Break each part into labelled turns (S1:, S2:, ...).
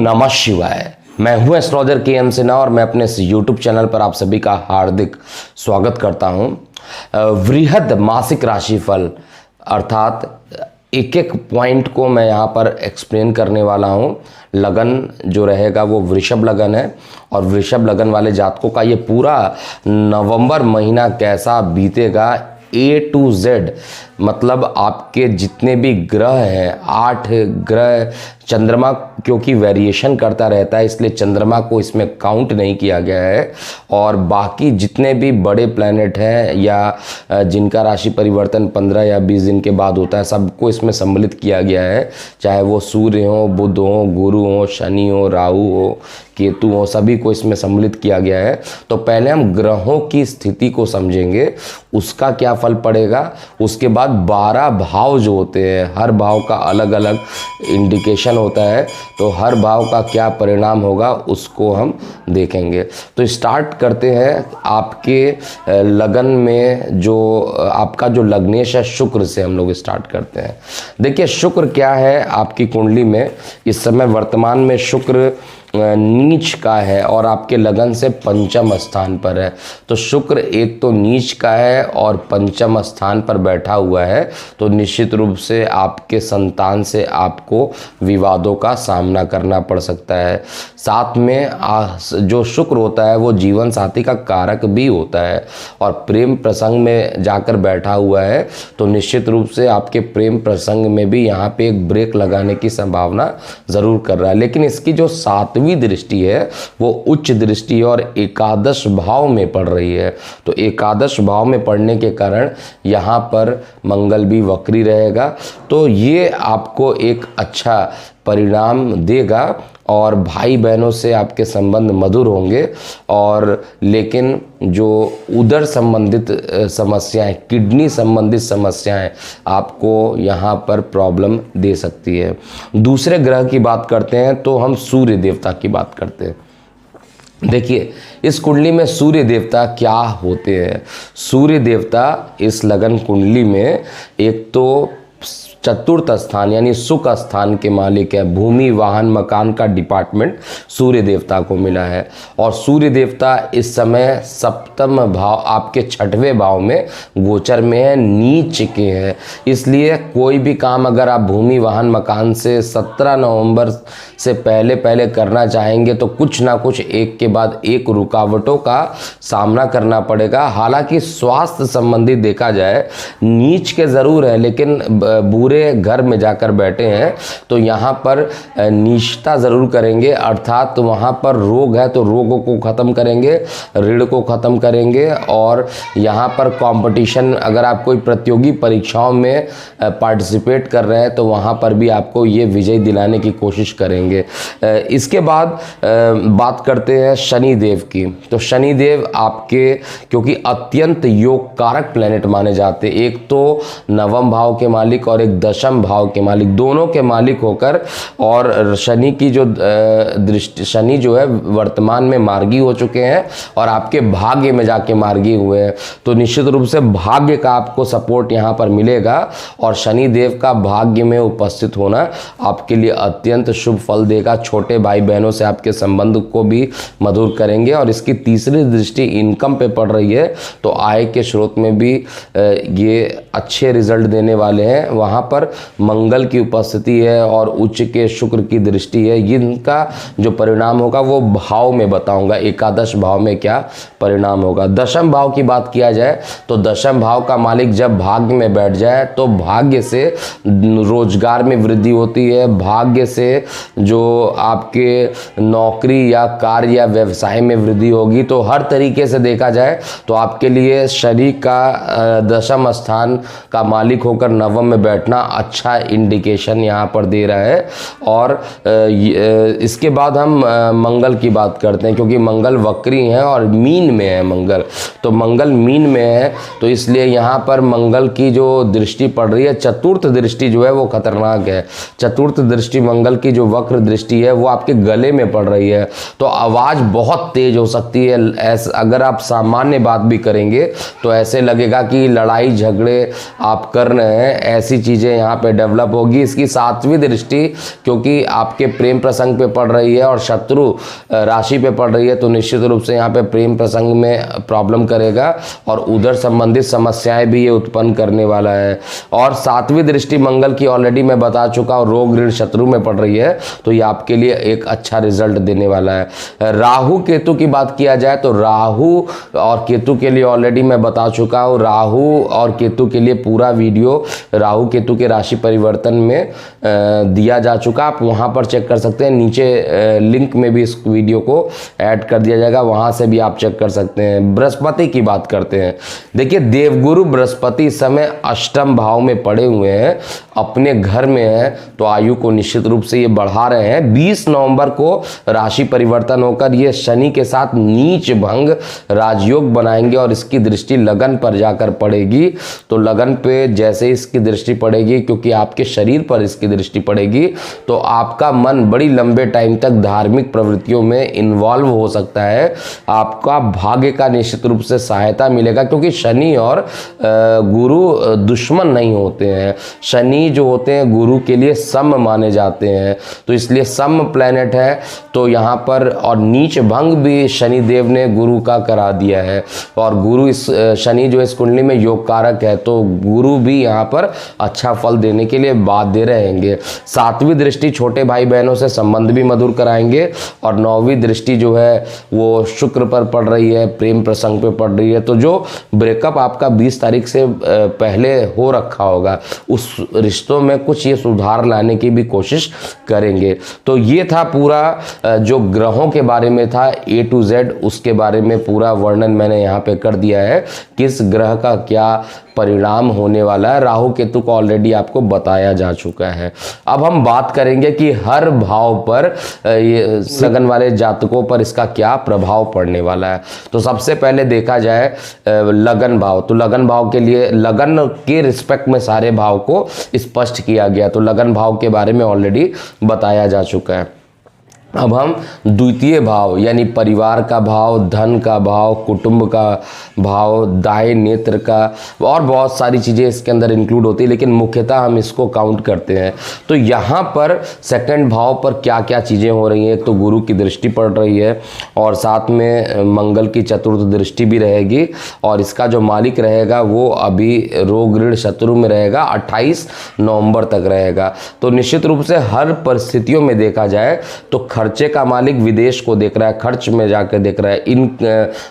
S1: नमः शिवाय। मैं हूं एस्ट्रोलॉजर के.एम. सिन्हा और मैं अपने इस यूट्यूब चैनल पर आप सभी का हार्दिक स्वागत करता हूं। वृहद मासिक राशिफल अर्थात एक एक पॉइंट को मैं यहां पर एक्सप्लेन करने वाला हूं। लगन जो रहेगा वो वृषभ लगन है और वृषभ लगन वाले जातकों का ये पूरा नवंबर महीना कैसा बीतेगा A to Z, मतलब आपके जितने भी ग्रह हैं 8 ग्रह, चंद्रमा क्योंकि वेरिएशन करता रहता है इसलिए चंद्रमा को इसमें काउंट नहीं किया गया है, और बाकी जितने भी बड़े प्लैनेट हैं या जिनका राशि परिवर्तन 15 या 20 दिन के बाद होता है सबको इसमें सम्मिलित किया गया है, चाहे वो सूर्य हो, बुध हो, गुरु हो, शनि हो, राहु हो, केतु हो, सभी को इसमें सम्मिलित किया गया है। तो पहले हम ग्रहों की स्थिति को समझेंगे, उसका क्या फल पड़ेगा, उसके बाद 12 भाव जो होते हैं हर भाव का अलग अलग इंडिकेशन होता है, तो हर भाव का क्या परिणाम होगा उसको हम देखेंगे। तो स्टार्ट करते हैं आपके लगन में, जो आपका जो लग्नेश है शुक्र से हम लोग स्टार्ट करते हैं। देखिए शुक्र क्या है आपकी कुंडली में, इस समय वर्तमान में शुक्र नीच का है और आपके लगन से पंचम स्थान पर है। तो शुक्र एक तो नीच का है और पंचम स्थान पर बैठा हुआ है, तो निश्चित रूप से आपके संतान से आपको विवादों का सामना करना पड़ सकता है। साथ में जो शुक्र होता है वो जीवन साथी का कारक भी होता है और प्रेम प्रसंग में जाकर बैठा हुआ है, तो निश्चित रूप से आपके प्रेम प्रसंग में भी यहाँ पे एक ब्रेक लगाने की संभावना ज़रूर कर रहा है। लेकिन इसकी जो 7वीं दृष्टि है वो उच्च दृष्टि और एकादश भाव में पड़ रही है, तो एकादश भाव में पड़ने के कारण यहाँ पर मंगल भी वक्री रहेगा, तो ये आपको एक अच्छा परिणाम देगा और भाई बहनों से आपके संबंध मधुर होंगे। और लेकिन जो उदर संबंधित समस्याएं, किडनी संबंधित समस्याएं आपको यहाँ पर प्रॉब्लम दे सकती है। दूसरे ग्रह की बात करते हैं तो हम सूर्य देवता की बात करते हैं। देखिए इस कुंडली में सूर्य देवता क्या होते हैं। सूर्य देवता इस लगन कुंडली में एक तो चतुर्थ स्थान यानी सुख स्थान के मालिक है। भूमि वाहन मकान का डिपार्टमेंट सूर्य देवता को मिला है और सूर्य देवता इस समय सप्तम भाव आपके 6वें भाव में गोचर में है, नीच के है। इसलिए कोई भी काम अगर आप भूमि वाहन मकान से 17 नवंबर से पहले करना चाहेंगे तो कुछ ना कुछ एक के बाद एक रुकावटों का सामना करना पड़ेगा। हालांकि स्वास्थ्य संबंधी देखा जाए नीच के ज़रूर है, लेकिन बुरे घर में जाकर बैठे हैं, तो यहाँ पर नीचता ज़रूर करेंगे, अर्थात वहाँ पर रोग है तो रोगों को ख़त्म करेंगे, ऋण को ख़त्म करेंगे। और यहाँ पर कंपटीशन, अगर आप कोई प्रतियोगी परीक्षाओं में पार्टिसिपेट कर रहे हैं तो वहाँ पर भी आपको ये विजय दिलाने की कोशिश करेंगे। इसके बाद बात करते हैं शनि देव की। तो शनि देव आपके क्योंकि अत्यंत योग कारक प्लेनेट माने जाते, एक तो नवम भाव के मालिक और एक दशम भाव के मालिक, दोनों के मालिक होकर, और शनि की जो दृष्टि, शनि जो है वर्तमान में मार्गी हो चुके हैं और आपके भाग्य में जाके मार्गी हुए हैं, तो निश्चित रूप से भाग्य का आपको सपोर्ट यहाँ पर मिलेगा और शनि देव का भाग्य में उपस्थित होना आपके लिए अत्यंत शुभ फल देगा। छोटे भाई बहनों से आपके संबंध को भी मधुर करेंगे। और इसकी तीसरी दृष्टि इनकम पे पड़ रही है, तो आय के स्रोत में भी ये अच्छे रिजल्ट देने वाले हैं। वहाँ पर मंगल की उपस्थिति है और उच्च के शुक्र की दृष्टि है। इनका जो परिणाम होगा वो भाव में बताऊंगा, एकादश भाव में क्या परिणाम होगा। दशम भाव की बात किया जाए तो दशम भाव का मालिक जब भाग्य में बैठ जाए तो भाग्य से रोजगार में वृद्धि होती है, भाग्य से जो आपके नौकरी या कार्य या व्यवसाय में वृद्धि होगी। तो हर तरीके से देखा जाए तो आपके लिए शनि का दशम स्थान का मालिक होकर नवम में बैठना अच्छा इंडिकेशन यहाँ पर दे रहा है। और इसके बाद हम मंगल की बात करते हैं, क्योंकि मंगल वक्री हैं और मीन में है मंगल, तो मंगल मीन में है, तो इसलिए यहाँ पर मंगल की जो दृष्टि पड़ रही है, चतुर्थ दृष्टि जो है वो खतरनाक है। चतुर्थ दृष्टि मंगल की जो वक्र दृष्टि है वो आपके गले में पड़ रही है, तो आवाज़ बहुत तेज हो सकती है। अगर आप सामान्य बात भी करेंगे तो ऐसे लगेगा कि लड़ाई झगड़े आप कर रहे हैं, ऐसी चीज़ें चीज़ें यहाँ पे डेवलप होगी। इसकी 7वीं दृष्टि क्योंकि आपके प्रेम प्रसंग पे पड़ रही है और शत्रु राशि पे पड़ रही है, तो निश्चित रूप से यहाँ पे प्रेम प्रसंग में प्रॉब्लम करेगा और उधर संबंधित समस्याएं भी ये उत्पन्न करने वाला है। और 7वीं दृष्टि मंगल की ऑलरेडी मैं बता चुका हूँ, रोग ऋण शत्रु में पड़ रही है, तो ये आपके लिए एक अच्छा रिजल्ट देने वाला है। राहु केतु की बात किया जाए तो राहु और केतु के लिए ऑलरेडी मैं बता चुका हूँ। राहु और केतु के लिए पूरा वीडियो राहु केतु के राशि परिवर्तन में दिया जा चुका, आप वहाँ पर चेक कर सकते हैं। नीचे लिंक में भी इस वीडियो को ऐड कर दिया जाएगा, वहाँ से भी आप चेक कर सकते हैं। बृहस्पति की बात करते हैं। देखिए देवगुरु बृहस्पति इस समय अष्टम भाव में पड़े हुए हैं, अपने घर में है, तो आयु को निश्चित रूप से ये बढ़ा रहे हैं। 20 नवंबर को राशि परिवर्तन होकर ये शनि के साथ नीच भंग राजयोग बनाएंगे और इसकी दृष्टि लगन पर जाकर पड़ेगी। तो लगन पे जैसे इसकी दृष्टि पड़ेगी, क्योंकि आपके शरीर पर इसकी दृष्टि पड़ेगी, तो आपका मन बड़ी लंबे टाइम तक धार्मिक प्रवृत्तियों में इन्वॉल्व हो सकता है। आपका भाग्य का निश्चित रूप से सहायता मिलेगा, क्योंकि शनि और गुरु दुश्मन नहीं होते हैं। शनि जो होते हैं गुरु के लिए सम माने जाते हैं, तो इसलिए सम प्लेनेट है। तो यहाँ पर और नीच भंग भी शनि देव ने गुरु का करा दिया है, और गुरु इस शनि जो इस कुंडली में योग कारक है, तो गुरु भी यहाँ पर अच्छा फल देने के लिए बाध्य रहेंगे। 7वीं दृष्टि छोटे भाई बहनों से संबंध भी मधुर कराएंगे, और 9वीं दृष्टि जो है वो शुक्र पर पड़ रही है, प्रेम प्रसंग पे पड़ रही है। तो जो ब्रेकअप आपका 20 तारीख से पहले हो रखा होगा, उस रिश्तों में कुछ ये सुधार लाने की भी कोशिश करेंगे। तो ये था पूरा जो ग्रहों के बारे में था A to Z, उसके बारे में पूरा वर्णन मैंने यहाँ पे कर दिया है, किस ग्रह का क्या परिणाम होने वाला है। राहु केतु को ऑलरेडी आपको बताया जा चुका है। अब हम बात करेंगे कि हर भाव पर ये लगन वाले जातकों पर इसका क्या प्रभाव पड़ने वाला है। तो सबसे पहले देखा जाए लगन भाव, तो लगन भाव के लिए लगन के रिस्पेक्ट में सारे भाव को स्पष्ट किया गया, तो लगन भाव के बारे में ऑलरेडी बताया जा चुका है। अब हम द्वितीय भाव यानी परिवार का भाव, धन का भाव, कुटुंब का भाव, दाएं नेत्र का, और बहुत सारी चीज़ें इसके अंदर इंक्लूड होती है, लेकिन मुख्यतः हम इसको काउंट करते हैं। तो यहाँ पर सेकंड भाव पर क्या क्या चीज़ें हो रही हैं, एक तो गुरु की दृष्टि पड़ रही है, और साथ में मंगल की चतुर्थ दृष्टि भी रहेगी, और इसका जो मालिक रहेगा वो अभी रोग ऋण शत्रु में रहेगा, 28 नवंबर तक रहेगा। तो निश्चित रूप से हर परिस्थितियों में देखा जाए तो खर्चे का मालिक विदेश को देख रहा है, खर्च में जाकर देख रहा है। इन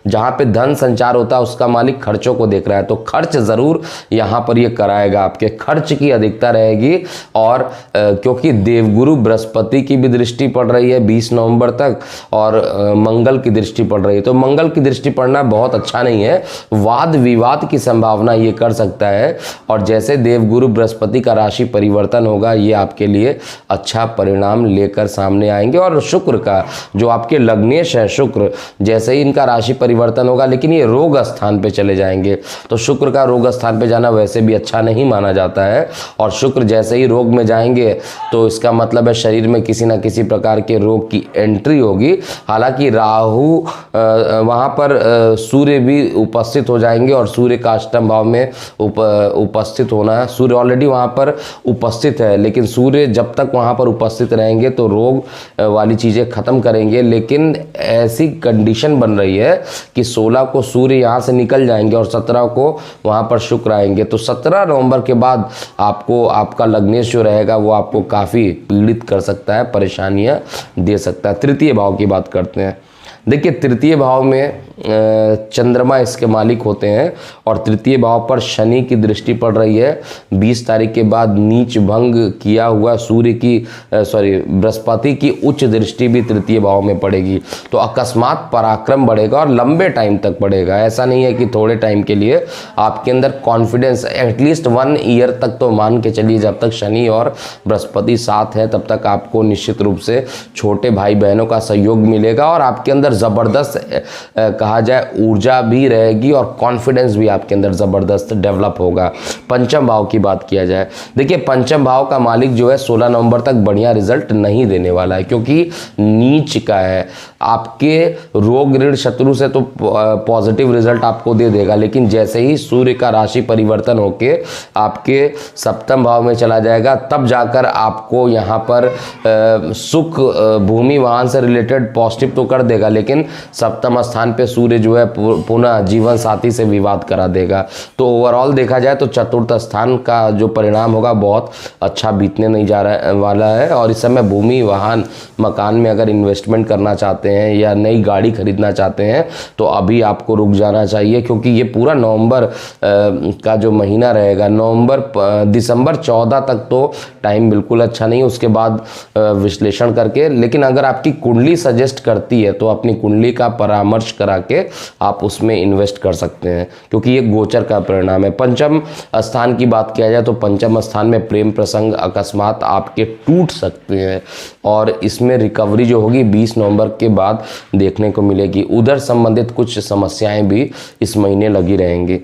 S1: जहाँ पे धन संचार होता है उसका मालिक खर्चों को देख रहा है, तो खर्च ज़रूर यहाँ पर ये कराएगा, आपके खर्च की अधिकता रहेगी। और क्योंकि देवगुरु बृहस्पति की भी दृष्टि पड़ रही है 20 नवंबर तक, और मंगल की दृष्टि पड़ रही है, तो मंगल की दृष्टि पड़ना बहुत अच्छा नहीं है, वाद विवाद की संभावना ये कर सकता है। और जैसे देवगुरु बृहस्पति का राशि परिवर्तन होगा, ये आपके लिए अच्छा परिणाम लेकर सामने आएंगे। और शुक्र का जो आपके लग्नेश है, शुक्र जैसे ही इनका राशि परिवर्तन होगा, लेकिन ये रोग स्थान पे चले जाएंगे, तो शुक्र का रोग स्थान पे जाना वैसे भी अच्छा नहीं माना जाता है। और शुक्र जैसे ही रोग में जाएंगे तो इसका मतलब है शरीर में किसी ना किसी प्रकार के रोग की एंट्री होगी। हालांकि राहु वहाँ पर सूर्य भी उपस्थित हो जाएंगे, और सूर्य का अष्टम भाव में उपस्थित होना है, सूर्य ऑलरेडी वहाँ पर उपस्थित है, लेकिन सूर्य जब तक वहाँ पर उपस्थित रहेंगे तो रोग वाली चीज़ें ख़त्म करेंगे। लेकिन ऐसी कंडीशन बन रही है कि 16 को सूर्य यहाँ से निकल जाएंगे और 17 को वहाँ पर शुक्र आएंगे, तो 17 नवंबर के बाद आपको आपका लग्नेश जो रहेगा वो आपको काफ़ी पीड़ित कर सकता है, परेशानियाँ दे सकता है। तृतीय भाव की बात करते हैं। देखिए तृतीय भाव में चंद्रमा इसके मालिक होते हैं, और तृतीय भाव पर शनि की दृष्टि पड़ रही है। 20 तारीख के बाद नीच भंग किया हुआ सूर्य की बृहस्पति की उच्च दृष्टि भी तृतीय भाव में पड़ेगी, तो अकस्मात पराक्रम बढ़ेगा और लंबे टाइम तक बढ़ेगा। ऐसा नहीं है कि थोड़े टाइम के लिए, आपके अंदर कॉन्फिडेंस एटलीस्ट 1 ईयर तक तो मान के चलिए, जब तक शनि और बृहस्पति साथ है तब तक आपको निश्चित रूप से छोटे भाई बहनों का सहयोग मिलेगा, और आपके अंदर ज़बरदस्त कहा जाए ऊर्जा भी रहेगी और कॉन्फिडेंस भी आपके अंदर ज़बरदस्त डेवलप होगा। पंचम भाव की बात किया जाए, देखिए पंचम भाव का मालिक जो है 16 नवंबर तक बढ़िया रिजल्ट नहीं देने वाला है, क्योंकि नीच का है। आपके रोग ऋण शत्रु से तो पॉजिटिव रिजल्ट आपको दे देगा, लेकिन जैसे ही सूर्य का राशि परिवर्तन होके आपके सप्तम भाव में चला जाएगा, तब जाकर आपको यहाँ पर सुख भूमि वाहन से रिलेटेड पॉजिटिव तो कर देगा, लेकिन सप्तम स्थान पे सूर्य जो है पुनः जीवन साथी से विवाद करा देगा। तो ओवरऑल देखा जाए तो चतुर्थ स्थान का जो परिणाम होगा बहुत अच्छा बीतने नहीं जा रहा वाला है। और इस समय भूमि वाहन मकान में अगर इन्वेस्टमेंट करना चाहते हैं या नई गाड़ी खरीदना चाहते हैं तो अभी आपको रुक जाना चाहिए, क्योंकि ये पूरा नवंबर का जो महीना रहेगा, दिसंबर 14 तक तो टाइम बिल्कुल अच्छा नहीं, उसके बाद विश्लेषण करके, लेकिन अगर आपकी कुंडली सजेस्ट करती है तो अपनी कुंडली का परामर्श करा के आप उसमें इन्वेस्ट कर सकते हैं, क्योंकि ये गोचर का परिणाम है। पंचम स्थान की बात किया जाए तो पंचम स्थान में प्रेम प्रसंग अकस्मात आपके टूट सकते हैं और इसमें रिकवरी जो होगी 20 नवंबर के बाद देखने को मिलेगी। उधर संबंधित कुछ समस्याएं भी इस महीने लगी रहेंगी।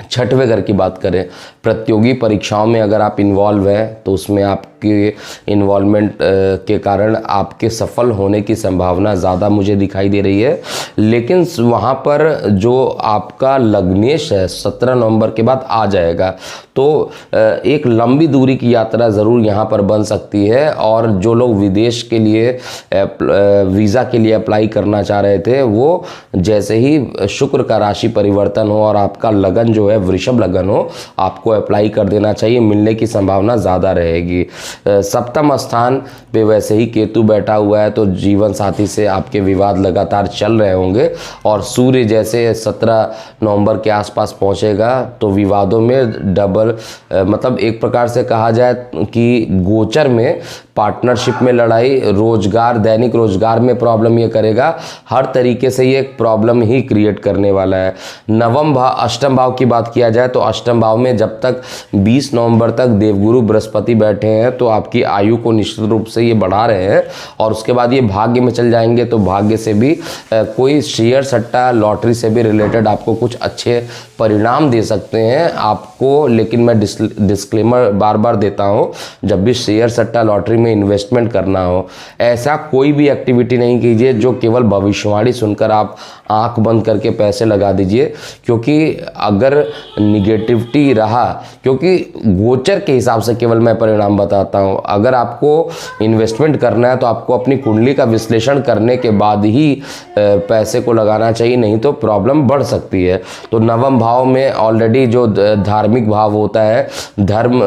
S1: छठवें घर की बात करें, प्रतियोगी परीक्षाओं में अगर आप इन्वॉल्व हैं तो उसमें आपके इन्वॉल्वमेंट के कारण आपके सफल होने की संभावना ज़्यादा मुझे दिखाई दे रही है, लेकिन वहाँ पर जो आपका लग्नेश है 17 नवंबर के बाद आ जाएगा, तो एक लंबी दूरी की यात्रा ज़रूर यहाँ पर बन सकती है। और जो लोग विदेश के लिए वीज़ा के लिए अप्लाई करना चाह रहे थे, वो जैसे ही शुक्र का राशि परिवर्तन हो और आपका लगन जो है वृषभ लगन हो, आपको अप्लाई कर देना चाहिए, मिलने की संभावना ज़्यादा रहेगी। सप्तम स्थान पे वैसे ही केतु बैठा हुआ है, तो जीवन साथी से आपके विवाद लगातार चल रहे होंगे और सूर्य जैसे 17 नवंबर के आसपास पहुंचेगा तो विवादों में डबल मतलब एक प्रकार से कहा जाए कि गोचर में पार्टनरशिप में लड़ाई, रोजगार, दैनिक रोजगार में प्रॉब्लम ये करेगा, हर तरीके से ये एक प्रॉब्लम ही क्रिएट करने वाला है। अष्टम भाव की बात किया जाए तो अष्टम भाव में जब तक 20 नवंबर तक देवगुरु बृहस्पति बैठे हैं तो आपकी आयु को निश्चित रूप से ये बढ़ा रहे हैं, और उसके बाद ये भाग्य में चल जाएंगे तो भाग्य से भी कोई शेयर सट्टा लॉटरी से भी रिलेटेड आपको कुछ अच्छे परिणाम दे सकते हैं आपको। लेकिन मैं डिस्क्लेमर बार बार देता हूँ, जब भी शेयर सट्टा लॉटरी में इन्वेस्टमेंट करना हो, ऐसा कोई भी एक्टिविटी नहीं कीजिए जो केवल भविष्यवाणी सुनकर आप आंख बंद करके पैसे लगा दीजिए, क्योंकि अगर निगेटिविटी रहा, क्योंकि गोचर के हिसाब से केवल मैं परिणाम बताता हूं, अगर आपको इन्वेस्टमेंट करना है तो आपको अपनी कुंडली का विश्लेषण करने के बाद ही पैसे को लगाना चाहिए, नहीं तो प्रॉब्लम बढ़ सकती है। तो नवम भाव में ऑलरेडी जो धार्मिक भाव होता है, धर्म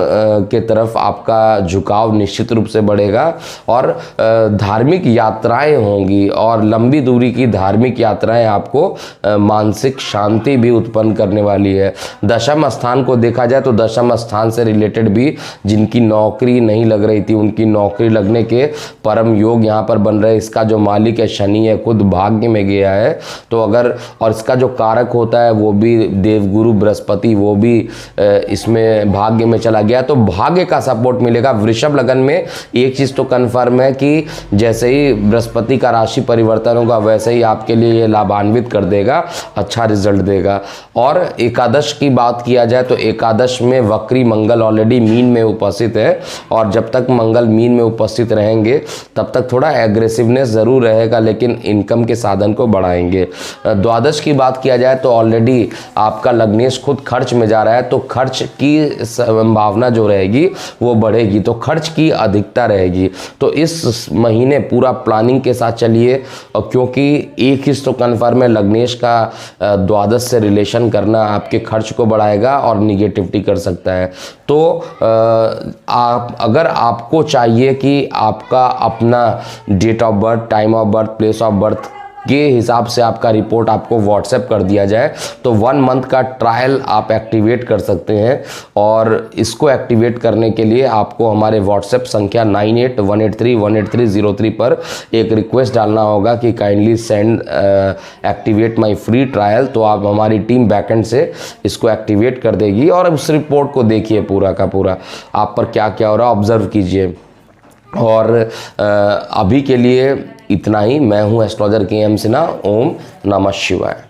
S1: के तरफ आपका झुकाव निश्चित रूप से बढ़ेगा और धार्मिक यात्राएं होंगी, और लंबी दूरी की धार्मिक यात्राएं आपको मानसिक शांति भी उत्पन्न करने वाली है। दशम स्थान को देखा जाए तो दशम स्थान से रिलेटेड भी जिनकी नौकरी नहीं लग रही थी, उनकी नौकरी लगने के परम योग यहाँ पर बन रहे। इसका जो मालिक है शनि है, खुद भाग्य में गया है, तो अगर, और इसका जो कारक होता है वो भी देवगुरु बृहस्पति, वो भी इसमें भाग्य में चला गया, तो भाग्य का सपोर्ट मिलेगा। वृषभ लगन में एक चीज तो कन्फर्म है कि जैसे ही बृहस्पति का राशि परिवर्तन होगा वैसे ही आपके लिए ये लाभान्वित कर देगा, अच्छा रिजल्ट देगा। और एकादश की बात किया जाए तो एकादश में वक्री मंगल ऑलरेडी मीन में उपस्थित है, और जब तक मंगल मीन में उपस्थित रहेंगे तब तक थोड़ा एग्रेसिवनेस जरूर रहेगा, लेकिन इनकम के साधन को बढ़ाएंगे। द्वादश की बात किया जाए तो ऑलरेडी आपका लग्नेश खुद खर्च में जा रहा है, तो खर्च की संभावना जो रहेगी वो बढ़ेगी, तो खर्च की अधिकता रहेगी। तो इस महीने पूरा प्लानिंग के साथ चलिए, और क्योंकि एक चीज तो कन्फर्म है, लग्नेश का द्वादश से रिलेशन करना आपके खर्च को बढ़ाएगा और निगेटिविटी कर सकता है। तो आप, अगर आपको चाहिए कि आपका अपना date of birth, time of birth, place of birth के हिसाब से आपका रिपोर्ट आपको व्हाट्सएप कर दिया जाए, तो 1 मंथ का ट्रायल आप एक्टिवेट कर सकते हैं। और इसको एक्टिवेट करने के लिए आपको हमारे व्हाट्सएप संख्या 9818318303 पर एक रिक्वेस्ट डालना होगा कि kindly send activate my free trial, तो आप, हमारी टीम बैकएंड से इसको एक्टिवेट कर देगी। और उस रिपोर्ट को देखिए, पूरा का पूरा आप पर क्या क्या हो रहा है ऑब्जर्व कीजिए। और अभी के लिए इतना ही। मैं हूं एस्ट्रोलॉजर के एम सिन्हा। ओम नमः शिवाय।